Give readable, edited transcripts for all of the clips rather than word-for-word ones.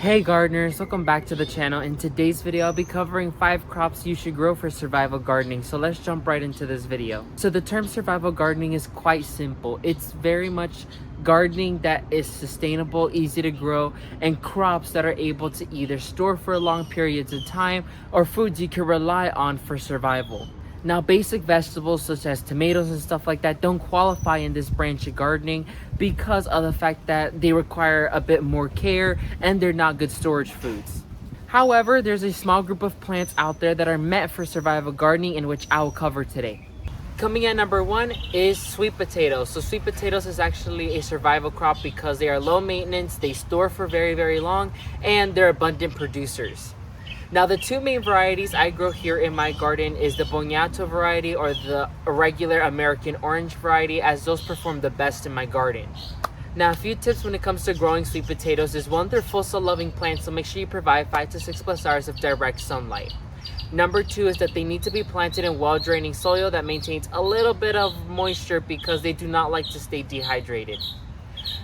Hey gardeners, welcome back to the channel. In today's video, I'll be covering 5 crops you should grow for survival gardening. So let's jump right into this video. So the term survival gardening is quite simple. It's very much gardening that is sustainable, easy to grow, and crops that are able to either store for long periods of time or foods you can rely on for survival. Now, basic vegetables such as tomatoes and stuff like that don't qualify in this branch of gardening because of the fact that they require a bit more care and they're not good storage foods. However, there's a small group of plants out there that are meant for survival gardening, in which I will cover today. Coming at number 1 is sweet potatoes. So sweet potatoes is actually a survival crop because they are low maintenance, they store for very long, and they're abundant producers. Now, the 2 main varieties I grow here in my garden is the Boniato variety or the regular American orange variety, as those perform the best in my garden. Now, a few tips when it comes to growing sweet potatoes is 1, they're full sun loving plants, so make sure you provide 5 to 6 plus hours of direct sunlight. Number 2 is that they need to be planted in well draining soil that maintains a little bit of moisture because they do not like to stay dehydrated.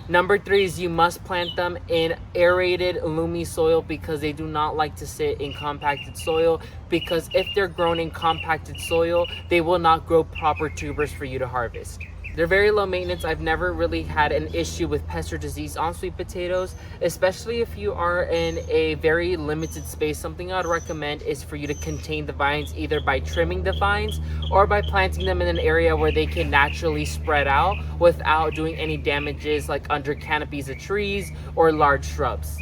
Number 3 is you must plant them in aerated, loomy soil because they do not like to sit in compacted soil, because if they're grown in compacted soil, they will not grow proper tubers for you to harvest. They're very low maintenance. I've never really had an issue with pest or disease on sweet potatoes, especially if you are in a very limited space. Something I'd recommend is for you to contain the vines either by trimming the vines or by planting them in an area where they can naturally spread out without doing any damages, like under canopies of trees or large shrubs.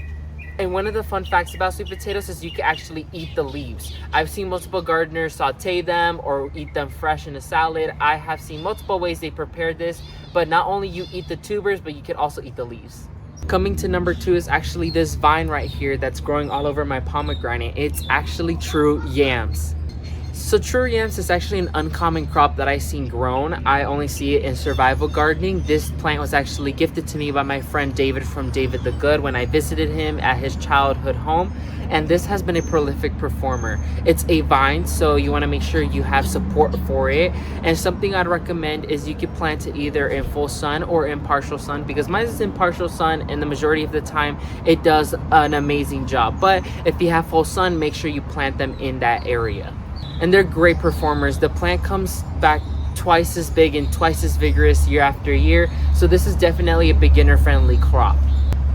And one of the fun facts about sweet potatoes is you can actually eat the leaves. I've seen multiple gardeners saute them or eat them fresh in a salad. I have seen multiple ways they prepare this, but not only you eat the tubers, but you can also eat the leaves. Coming to number 2 is actually this vine right here that's growing all over my pomegranate. It's actually true yams. So true yams is actually an uncommon crop that I've seen grown. I only see it in survival gardening. This plant was actually gifted to me by my friend David from David the Good when I visited him at his childhood home. And this has been a prolific performer. It's a vine, so you want to make sure you have support for it. And something I'd recommend is you could plant it either in full sun or in partial sun, because mine is in partial sun and the majority of the time it does an amazing job. But if you have full sun, make sure you plant them in that area. And they're great performers. The plant comes back twice as big and twice as vigorous year after year, so this is definitely a beginner friendly crop.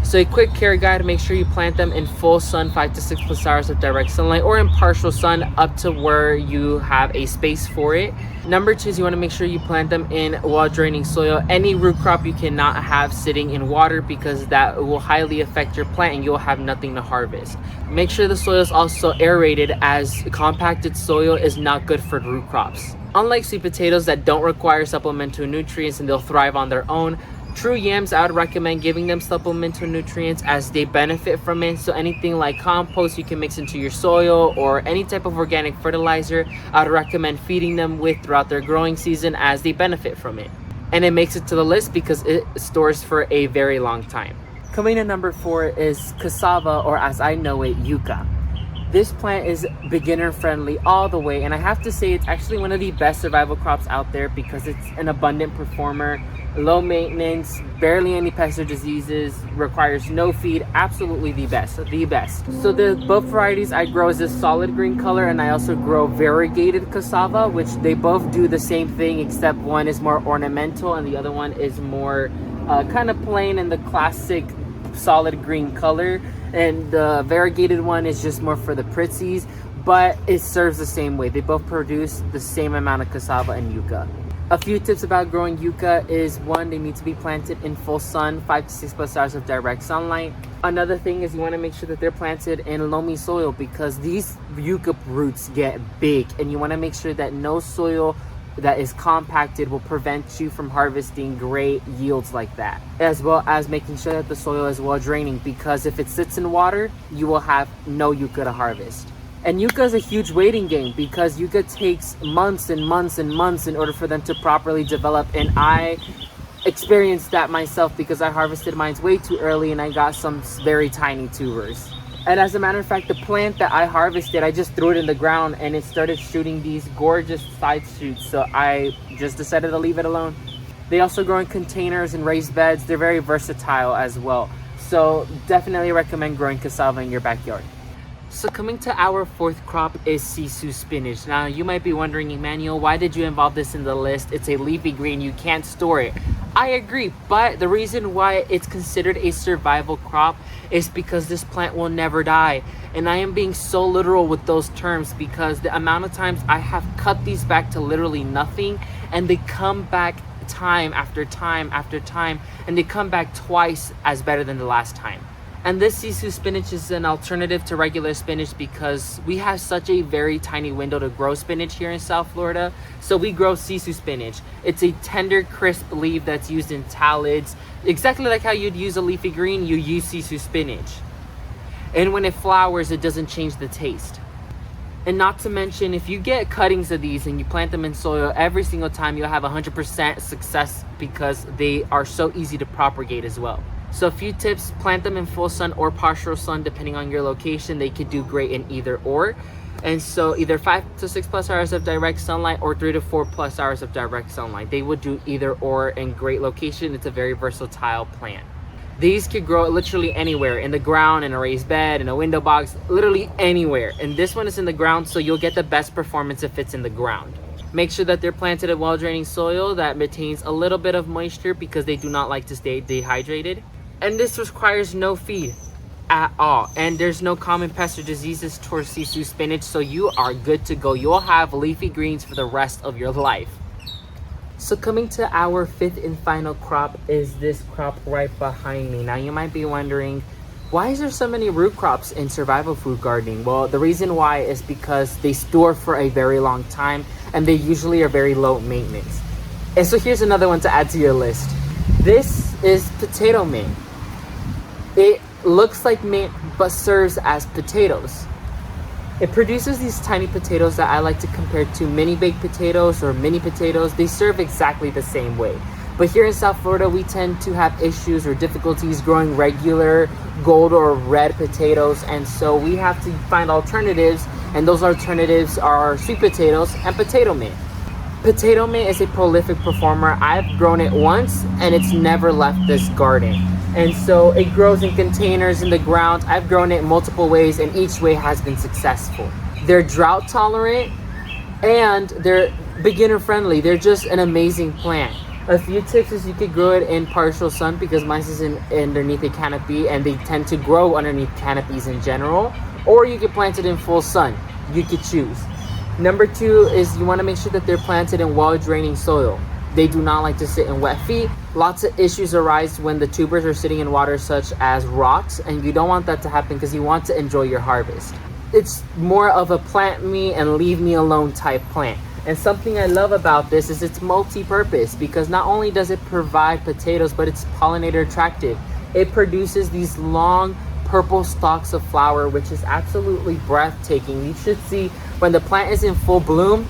So a quick care guide: make sure you plant them in full sun, 5 to 6 plus hours of direct sunlight, or in partial sun up to where you have a space for it. Number 2 is you want to make sure you plant them in well draining soil. Any root crop you cannot have sitting in water because that will highly affect your plant and you'll have nothing to harvest. Make sure the soil is also aerated, as compacted soil is not good for root crops. Unlike sweet potatoes that don't require supplemental nutrients and they'll thrive on their own, true yams, I would recommend giving them supplemental nutrients as they benefit from it. So anything like compost you can mix into your soil or any type of organic fertilizer, I would recommend feeding them with throughout their growing season as they benefit from it. And it makes it to the list because it stores for a very long time. Coming to number 4 is cassava, or as I know it, yucca. This plant is beginner friendly all the way, and I have to say it's actually one of the best survival crops out there because it's an abundant performer, low maintenance, barely any pests or diseases, requires no feed, absolutely the best. So the both varieties I grow is this solid green color, and I also grow variegated cassava, which they both do the same thing except one is more ornamental and the other one is more kind of plain in the classic solid green color. And the variegated one is just more for the pritsies, but it serves the same way. They both produce the same amount of cassava and yucca. A few tips about growing yucca is 1, they need to be planted in full sun, 5 to 6 plus hours of direct sunlight. Another thing is you want to make sure that they're planted in loamy soil because these yucca roots get big, and you want to make sure that no soil that is compacted will prevent you from harvesting great yields like that, as well as making sure that the soil is well draining, because if it sits in water you will have no yucca to harvest. And yucca is a huge waiting game because yucca takes months and months and months in order for them to properly develop, and I experienced that myself because I harvested mine way too early and I got some very tiny tubers. And as a matter of fact, the plant that I harvested, I just threw it in the ground and it started shooting these gorgeous side shoots, so I just decided to leave it alone. They also grow in containers and raised beds. They're very versatile as well. So definitely recommend growing cassava in your backyard. So coming to our fourth crop is sisu spinach. Now you might be wondering, Emmanuel, why did you involve this in the list? It's a leafy green, you can't store it. I agree, but the reason why it's considered a survival crop is because this plant will never die. And I am being so literal with those terms because the amount of times I have cut these back to literally nothing and they come back time after time after time, and they come back twice as better than the last time. And this sisu spinach is an alternative to regular spinach because we have such a very tiny window to grow spinach here in South Florida. So we grow sisu spinach. It's a tender, crisp leaf that's used in salads. Exactly like how you'd use a leafy green, you use sisu spinach. And when it flowers, it doesn't change the taste. And not to mention, if you get cuttings of these and you plant them in soil, every single time you'll have 100% success because they are so easy to propagate as well. So a few tips: plant them in full sun or partial sun depending on your location. They could do great in either or. And so either 5 to 6 plus hours of direct sunlight or 3 to 4 plus hours of direct sunlight. They would do either or in great location. It's a very versatile plant. These could grow literally anywhere, in the ground, in a raised bed, in a window box, literally anywhere. And this one is in the ground, so you'll get the best performance if it's in the ground. Make sure that they're planted in well-draining soil that retains a little bit of moisture because they do not like to stay dehydrated. And this requires no feed at all. And there's no common pests or diseases towards sisu spinach, so you are good to go. You'll have leafy greens for the rest of your life. So coming to our fifth and final crop is this crop right behind me. Now you might be wondering, why is there so many root crops in survival food gardening? Well, the reason why is because they store for a very long time and they usually are very low maintenance. And so here's another one to add to your list. This is potato mint. It looks like mint but serves as potatoes. It produces these tiny potatoes that I like to compare to mini baked potatoes or mini potatoes. They serve exactly the same way. But here in South Florida, we tend to have issues or difficulties growing regular gold or red potatoes. And so we have to find alternatives. And those alternatives are sweet potatoes and potato mint. Potato mint is a prolific performer. I've grown it once and it's never left this garden. And so it grows in containers in the ground. I've grown it multiple ways and each way has been successful. They're drought tolerant and they're beginner friendly. They're just an amazing plant. A few tips is you could grow it in partial sun because mine is underneath a canopy and they tend to grow underneath canopies in general. Or you could plant it in full sun. You could choose. Number 2 is you want to make sure that they're planted in well-draining soil. They do not like to sit in wet feet. Lots of issues arise when the tubers are sitting in water such as rocks, and you don't want that to happen because you want to enjoy your harvest. It's more of a plant me and leave me alone type plant. And something I love about this is it's multi-purpose because not only does it provide potatoes, but it's pollinator attractive. It produces these long purple stalks of flower, which is absolutely breathtaking. You should see when the plant is in full bloom.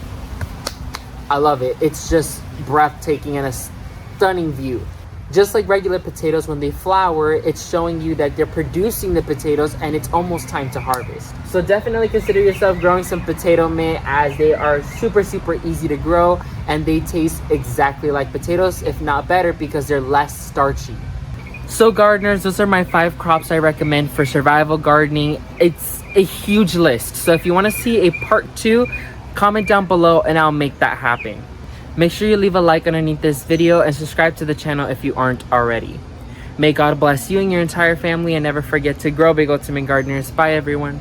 I love it. It's just breathtaking and a stunning view. Just like regular potatoes, when they flower, it's showing you that they're producing the potatoes and it's almost time to harvest. So definitely consider yourself growing some potato mint as they are super easy to grow and they taste exactly like potatoes, if not better, because they're less starchy. So gardeners, those are my 5 crops I recommend for survival gardening. It's a huge list. So if you want to see a part 2, comment down below and I'll make that happen. Make sure you leave a like underneath this video and subscribe to the channel if you aren't already. May God bless you and your entire family, and never forget to grow big ultimate gardeners. Bye everyone.